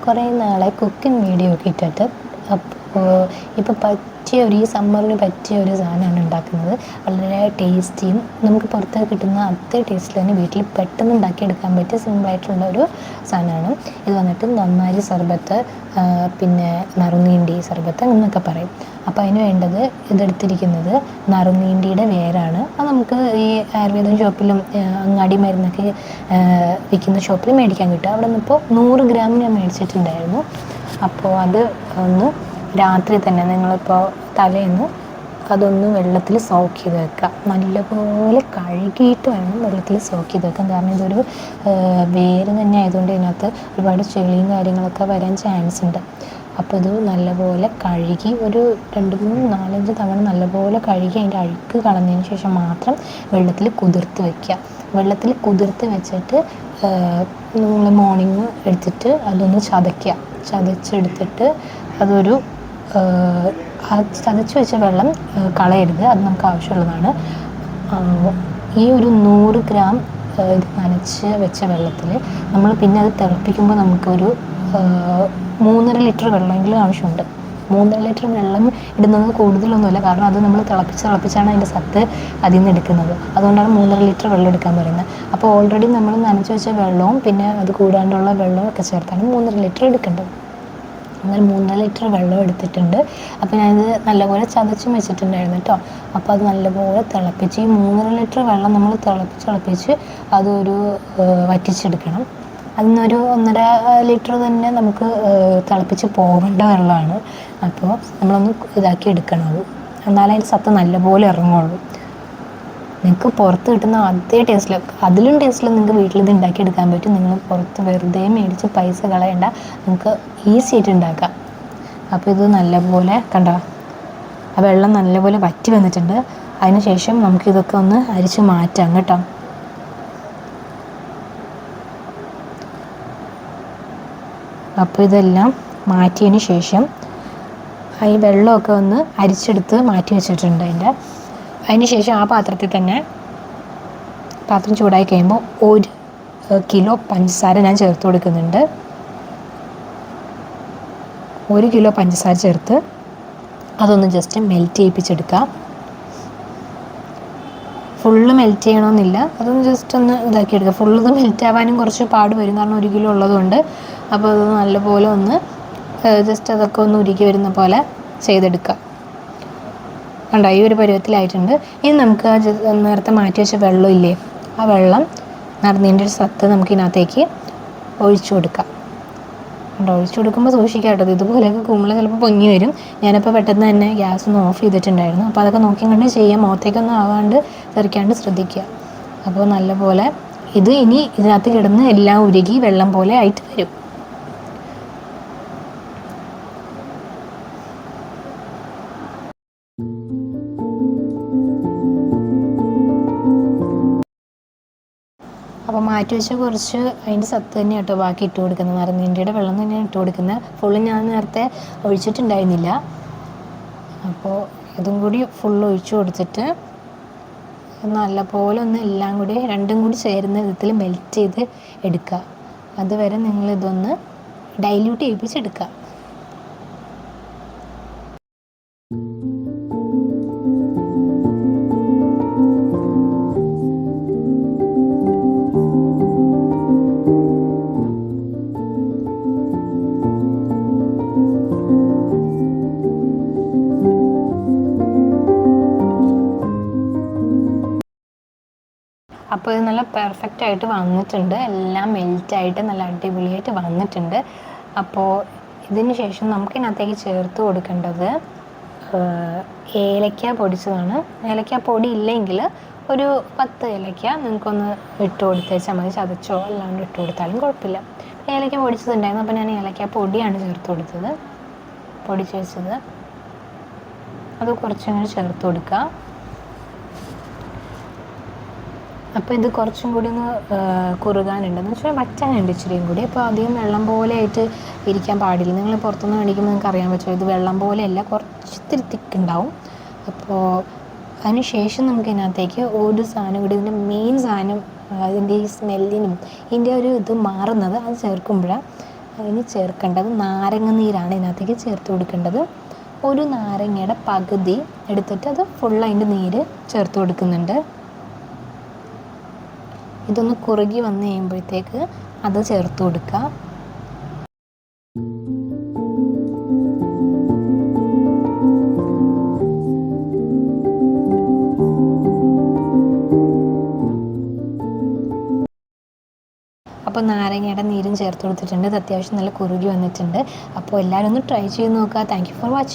കുറേ നാളെ cooking video ഒക്കെ ഇട്ടിട്ട്. അപ്പോൾ ഇപ്പോൾ ഈ സമ്മറിന് പറ്റിയ ഒരു സാധനമാണ് ഉണ്ടാക്കുന്നത്. വളരെ ടേസ്റ്റിയും നമുക്ക് പുറത്ത് കിട്ടുന്ന അതേ ടേസ്റ്റിൽ തന്നെ വീട്ടിൽ പെട്ടെന്ന് ഉണ്ടാക്കിയെടുക്കാൻ പറ്റിയ സിമ്പിളായിട്ടുള്ള ഒരു സാധനമാണ് ഇത്. വന്നിട്ട് നന്നാരി സർബത്ത്, പിന്നെ നറുനീണ്ടി സർബത്ത് എന്നൊക്കെ പറയും. അപ്പോൾ അതിന് വേണ്ടത് ഇതെടുത്തിരിക്കുന്നത് നറുനീണ്ടിയുടെ വേരാണ്. അത് നമുക്ക് ഈ ആയുർവേദ ഷോപ്പിലും അങ്ങാടി മരുന്നൊക്കെ വിൽക്കുന്ന ഷോപ്പിൽ മേടിക്കാൻ കിട്ടും. അവിടെ നിന്നിപ്പോൾ 100 ഗ്രാം ഞാൻ മേടിച്ചിട്ടുണ്ടായിരുന്നു. അപ്പോൾ അത് ഒന്ന് രാത്രി തന്നെ നിങ്ങളിപ്പോൾ തലേന്ന് അതൊന്ന് വെള്ളത്തിൽ സോക്ക് ചെയ്ത് വെക്കുക. നല്ലപോലെ കഴുകിയിട്ട് വേണം വെള്ളത്തിൽ സോക്ക് ചെയ്ത് വെക്കാൻ. കാരണം ഇതൊരു വേര് തന്നെ ആയതുകൊണ്ട് ഇതിനകത്ത് ഒരുപാട് ചെളിയും കാര്യങ്ങളൊക്കെ വരാൻ ചാൻസ് ഉണ്ട്. അപ്പോൾ ഇത് നല്ലപോലെ കഴുകി ഒരു 2, 3, 4, 5 തവണ നല്ലപോലെ കഴുകി അതിൻ്റെ അഴുക്ക് കളഞ്ഞതിന് ശേഷം മാത്രം വെള്ളത്തിൽ കുതിർത്ത് വയ്ക്കുക. വെള്ളത്തിൽ കുതിർത്ത് വെച്ചിട്ട് നമ്മൾ മോർണിംഗ് എടുത്തിട്ട് അതൊന്ന് ചതച്ചെടുത്തിട്ട് അതൊരു ചതച്ച് വെച്ച വെള്ളം കളയരുത്, അത് നമുക്ക് ആവശ്യമുള്ളതാണ്. ഈ ഒരു 100 ഗ്രാം ഇത് നനച്ച് വെച്ച വെള്ളത്തിൽ നമ്മൾ പിന്നെ അത് തിളപ്പിക്കുമ്പോൾ നമുക്കൊരു 3.5 ലിറ്റർ വെള്ളമെങ്കിലും ആവശ്യമുണ്ട്. 3.5 ലിറ്റർ വെള്ളം ഇടുന്നത് കൂടുതലൊന്നുമില്ല, കാരണം അത് നമ്മൾ തിളപ്പിച്ചാണ് അതിൻ്റെ സത്ത് അതിൽ നിന്ന് എടുക്കുന്നത്. അതുകൊണ്ടാണ് 3.5 ലിറ്റർ വെള്ളം എടുക്കാൻ പറയുന്നത്. അപ്പോൾ ഓൾറെഡി നമ്മൾ നനച്ച് വെച്ച വെള്ളവും പിന്നെ അത് കൂടാണ്ടുള്ള വെള്ളവും ഒക്കെ ചേർത്താണ് 3.5 ലിറ്റർ എടുക്കേണ്ടത്. അങ്ങനെ 3.5 ലിറ്റർ വെള്ളം എടുത്തിട്ടുണ്ട്. അപ്പോൾ ഞാനിത് നല്ലപോലെ ചതച്ചും വെച്ചിട്ടുണ്ടായിരുന്നു കേട്ടോ. അപ്പോൾ അത് നല്ലപോലെ തിളപ്പിച്ച് ഈ 3.5 ലിറ്റർ വെള്ളം നമ്മൾ തിളപ്പിച്ച് അതൊരു വറ്റിച്ചെടുക്കണം. അതിന്നൊരു 1.5 ലിറ്റർ തന്നെ നമുക്ക് തിളപ്പിച്ച് പോകേണ്ട വെള്ളമാണ്. അപ്പോൾ നമ്മളൊന്ന് ഇതാക്കി എടുക്കണം. അത് എന്നാലേ അതിൻ്റെ സത്ത് നല്ലപോലെ ഇറങ്ങുള്ളൂ. നിങ്ങൾക്ക് പുറത്ത് കിട്ടുന്ന അതേ ടേസ്റ്റിൽ, അതിലും ടേസ്റ്റിൽ നിങ്ങൾക്ക് വീട്ടിൽ ഇത് ഉണ്ടാക്കിയെടുക്കാൻ പറ്റും. നിങ്ങൾ പുറത്ത് വെറുതെ മേടിച്ച് പൈസ കളയണ്ട, നമുക്ക് ഈസി ആയിട്ട് ഉണ്ടാക്കാം. അപ്പോൾ ഇത് നല്ലപോലെ കണ്ടോ, ആ വെള്ളം നല്ലപോലെ വറ്റി വന്നിട്ടുണ്ട്. അതിന് ശേഷം നമുക്കിതൊക്കെ ഒന്ന് അരിച്ച് മാറ്റാം കേട്ടോ. അപ്പോൾ ഇതെല്ലാം മാറ്റിയതിന് ശേഷം ഈ വെള്ളമൊക്കെ ഒന്ന് അരിച്ചെടുത്ത് മാറ്റി വെച്ചിട്ടുണ്ട്. അതിന് ശേഷം ആ പാത്രത്തിൽ തന്നെ പാത്രം ചൂടായി കഴിയുമ്പോൾ 1 കിലോ പഞ്ചസാര ഞാൻ ചേർത്ത് കൊടുക്കുന്നുണ്ട്. 1 കിലോ പഞ്ചസാര ചേർത്ത് അതൊന്ന് ജസ്റ്റ് മെൽറ്റ് ചെയ്യിപ്പിച്ചെടുക്കുക. ഫുള്ള് മെൽറ്റ് ചെയ്യണമെന്നില്ല, അതൊന്ന് ജസ്റ്റ് ഒന്ന് ഇതാക്കിയെടുക്കുക. ഫുള്ള് മെൽറ്റ് ആവാനും കുറച്ച് പാട് വരും, കാരണം 1 കിലോ ഉള്ളതുകൊണ്ട്. അപ്പോൾ അത് നല്ലപോലെ ഒന്ന് ജസ്റ്റ് അതൊക്കെ ഒന്ന് ഉരുകി വരുന്ന പോലെ ചെയ്തെടുക്കുക. കണ്ടോ, ഈ ഒരു പരുവത്തിലായിട്ടുണ്ട്. ഇനി നമുക്ക് നേരത്തെ മാറ്റി വെച്ച വെള്ളം ഇല്ലേ, ആ വെള്ളം നടന്നതിൻ്റെ ഒരു സത്ത് നമുക്കിതിനകത്തേക്ക് ഒഴിച്ചു കൊടുക്കാം. കണ്ടോ, ഒഴിച്ചു കൊടുക്കുമ്പോൾ സൂക്ഷിക്കാം കേട്ടോ, ഇതുപോലെയൊക്കെ കുമ്പള ചിലപ്പോൾ പൊങ്ങി വരും. ഞാനിപ്പോൾ പെട്ടെന്ന് തന്നെ ഗ്യാസ് ഒന്ന് ഓഫ് ചെയ്തിട്ടുണ്ടായിരുന്നു. അപ്പോൾ അതൊക്കെ നോക്കി കണ്ട് ചെയ്യാം, മുഖത്തേക്കൊന്നും ആവാണ്ട് തെറിക്കാണ്ട് ശ്രദ്ധിക്കുക. അപ്പോൾ നല്ലപോലെ ഇത് ഇനി ഇതിനകത്ത് കിടന്ന് എല്ലാം ഉരുകി വെള്ളം പോലെ ആയിട്ട് വരും. അപ്പോൾ മാറ്റി വെച്ച കുറച്ച് അതിൻ്റെ സത്ത് തന്നെ കേട്ടോ ബാക്കി ഇട്ട് കൊടുക്കുന്നത്. നറുനീണ്ടിയുടെ വെള്ളം തന്നെയാണ് ഇട്ട് കൊടുക്കുന്നത്. ഫുള്ള് ഞാൻ നേരത്തെ ഒഴിച്ചിട്ടുണ്ടായിരുന്നില്ല. അപ്പോൾ ഇതും കൂടി ഫുള്ള് ഒഴിച്ചു കൊടുത്തിട്ട് നല്ലപോലെ ഒന്ന് എല്ലാം കൂടി രണ്ടും കൂടി ചേരുന്ന വിധത്തിൽ മെൽറ്റ് ചെയ്ത് എടുക്കുക. അതുവരെ നിങ്ങളിതൊന്ന് ഡൈല്യൂട്ട് ചെയ്യിപ്പിച്ചെടുക്കുക. അപ്പോൾ ഇത് നല്ല പെർഫെക്റ്റായിട്ട് വന്നിട്ടുണ്ട്. എല്ലാം മെൽറ്റായിട്ട് നല്ല അടിപൊളിയായിട്ട് വന്നിട്ടുണ്ട്. അപ്പോൾ ഇതിന് ശേഷം നമുക്കിതിനകത്തേക്ക് ചേർത്ത് കൊടുക്കേണ്ടത് ഏലക്ക പൊടിച്ചതാണ്. ഏലക്ക പൊടി ഇല്ലെങ്കിൽ ഒരു 10 ഏലക്ക നിങ്ങൾക്കൊന്ന് ഇട്ട് കൊടുത്തേച്ചാൽ മതി. ചതച്ചോ അല്ലാണ്ട് ഇട്ട് കൊടുത്താലും കുഴപ്പമില്ല. ഏലക്ക പൊടിച്ചതുണ്ടായിരുന്നു, അപ്പോൾ ഞാൻ ഏലക്ക പൊടിയാണ് ചേർത്ത് കൊടുത്തത്. പൊടിച്ച് വെച്ചത് അത് കുറച്ചും കൂടി ചേർത്ത് കൊടുക്കുക. അപ്പോൾ ഇത് കുറച്ചും കൂടി ഒന്ന് കുറുകാനുണ്ടെന്ന് വെച്ചാൽ വറ്റാനുണ്ട് ഇച്ചിരിയും കൂടി. അപ്പോൾ അധികം വെള്ളം പോലെ ആയിട്ട് ഇരിക്കാൻ പാടില്ല. നിങ്ങൾ പുറത്തുനിന്ന് മേടിക്കുമ്പോൾ നിങ്ങൾക്ക് അറിയാൻ പറ്റുമോ, ഇത് വെള്ളം പോലെയല്ല, കുറച്ചിത്തിരി തിക്കുണ്ടാവും. അപ്പോൾ അതിന് ശേഷം നമുക്ക് ഇതിനകത്തേക്ക് ഒരു സാധനം കൂടി, ഇതിൻ്റെ മെയിൻ സാധനം അതിൻ്റെ ഈ സ്മെല്ലിനും ഇതിൻ്റെ ഒരു ഇത് മാറുന്നത് അത് ചേർക്കുമ്പോഴാണ് ഇനി ചേർക്കേണ്ടത് നാരങ്ങ നീരാണ് ഇതിനകത്തേക്ക് ചേർത്ത് കൊടുക്കേണ്ടത്. ഒരു നാരങ്ങയുടെ പകുതി എടുത്തിട്ട് അത് ഫുൾ അതിൻ്റെ നീര് ചേർത്ത് കൊടുക്കുന്നുണ്ട്. ഇതൊന്ന് കുറുകി വന്ന് കഴിയുമ്പോഴത്തേക്ക് അത് ചേർത്ത് കൊടുക്കുക. അപ്പോൾ നാരങ്ങയുടെ നീരും ചേർത്ത് കൊടുത്തിട്ടുണ്ട്. ഇത് അത്യാവശ്യം നല്ല കുറുകി വന്നിട്ടുണ്ട്. അപ്പോൾ എല്ലാവരും ഒന്ന് ട്രൈ ചെയ്ത് നോക്കുക. Thank you for watching.